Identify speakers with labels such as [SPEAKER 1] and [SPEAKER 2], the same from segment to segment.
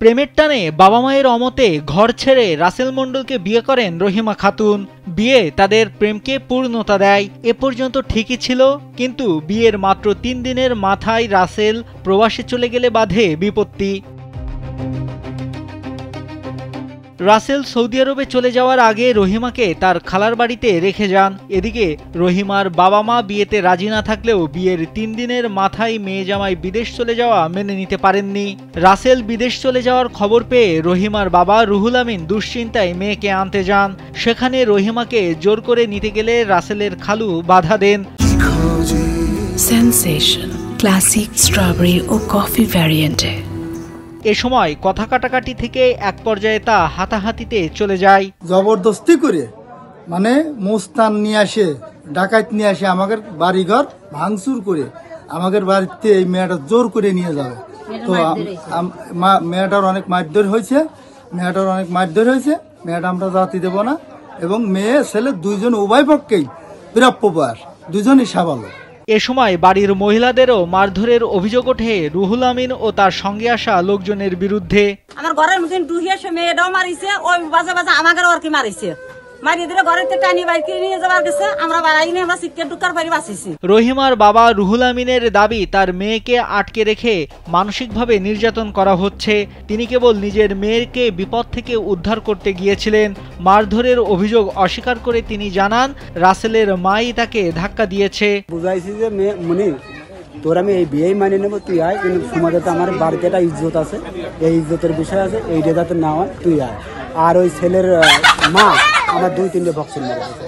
[SPEAKER 1] প্রেমের টানে বাবা মায়ের অমতে ঘর ছেড়ে রাসেল মণ্ডলকে বিয়ে করেন রহিমা খাতুন। বিয়ে তাদের প্রেমকে পূর্ণতা দেয়। এ পর্যন্ত ঠিকই ছিল, কিন্তু বিয়ের মাত্র ৩ দিনের মাথায় রাসেল প্রবাসে চলে গেলে বাধে বিপত্তি। রাসেল সৌদি আরবে চলে যাওয়ার আগে রহিমাকে তার খালার বাড়িতে রেখে যান। এদিকে রহিমার বাবা মা বিয়েতে রাজি না থাকলেও বিয়ের ৩ দিনের মাথায় মেয়ে জামাই বিদেশ চলে যাওয়া মেনে নিতে পারেননি। রাসেল বিদেশ চলে যাওয়ার খবর পেয়ে রহিমার বাবা রুহুল আমিন দুশ্চিন্তায় মেয়েকে আনতে যান। সেখানে রহিমাকে জোর করে নিতে গেলে রাসেলের খালু বাধা দেন।
[SPEAKER 2] সেনসেশন ক্লাসিক স্ট্রবেরি ও কফি ভ্যারিয়েন্টে।
[SPEAKER 1] এ সময় কথা কাটাকাটি থেকে এক পর্যায়ে তা হাতাহাতিতে চলে যায়।
[SPEAKER 3] জবরদস্তি করে মানে মোস্তান নিয়ে আসে, ডাকাত নিয়ে আসে, আমাদের বাড়িঘর ভাঙচুর করে আমাদের বাড়িতে এই মেয়েটা জোর করে নিয়ে যাবে। তো মেয়েটার অনেক মারধর হয়েছে, মেয়েটা আমরা জাতি দেব না, এবং মেয়ে ছেলে দুইজন উভয় পক্ষেই প্রাপ্য বয়স, দুজনই সাবালক।
[SPEAKER 1] এ সময় বাড়ির মহিলাদেরও মারধরের অভিযোগ ওঠে রুহুল আমিন ও তার সঙ্গে আসা লোকজনের বিরুদ্ধে।
[SPEAKER 4] আমার ঘরের মধ্যে ডুহিয়ে মেয়েটাও মারিছে, ওই বাজে বাজে আমাকে আর কি মারিছে, মারিয়ে দিলে ঘরের টানি বাইকে নিয়ে যাবার গেছে, আমরা বাড়াইনি, আমরা সিটকে ঢুকার পারি বাঁচিছি।
[SPEAKER 1] রহিমার বাবা রুহুল আমিনের দাবি তার মেয়েকে আটকে রেখে মানসিকভাবে নির্যাতন করা হচ্ছে। তিনি কেবল নিজের মেয়েকে বিপদ থেকে উদ্ধার করতে গিয়েছিলেন। মারধরের অভিযোগ অস্বীকার করে তিনি জানান রাসেলের মাই তাকে ধাক্কা দিয়েছে।
[SPEAKER 5] বুঝাইছি যে মনি তোর আমি এই বিয়েই মানে নেবো, তুই আয়, কিন্তু সমাজে তো আমার বাড়িতে একটা ইজ্জত আছে, এই ইজ্জতের বিষয় আছে, এইটা যাতে না হয় তুই আয়। আর ওই ছেলের মা আমার 2-3টে বক্সিং মেরেছে।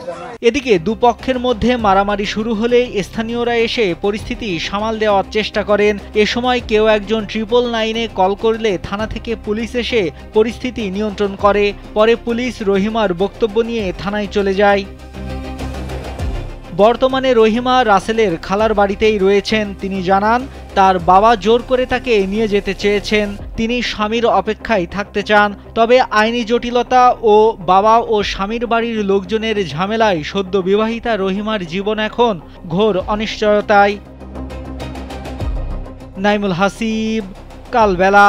[SPEAKER 1] এদিকে দুপক্ষের মধ্যে মারামারি শুরু হলে স্থানীয়রা এসে পরিস্থিতি সামাল দেওয়ার চেষ্টা করেন। এ সময় কেউ একজন 999-এ কল করলে থানা থেকে পুলিশ এসে পরিস্থিতি নিয়ন্ত্রণ করে। পরে পুলিশ রহিমার বক্তব্য নিয়ে থানায় চলে যায়। বর্তমানে রহিমা রাসেলের খালার বাড়িতেই রয়েছেন। তিনি জানান তার বাবা জোর করে তাকে নিয়ে যেতে চেয়েছেন। তিনি স্বামীর অপেক্ষায় থাকতে চান। তবে আইনি জটিলতা ও বাবা ও স্বামীর বাড়ির লোকজনের ঝামেলায় সদ্য বিবাহিতা রহিমার জীবন এখন ঘোর অনিশ্চয়তায়। নাইমুল হাসিব, কালবেলা।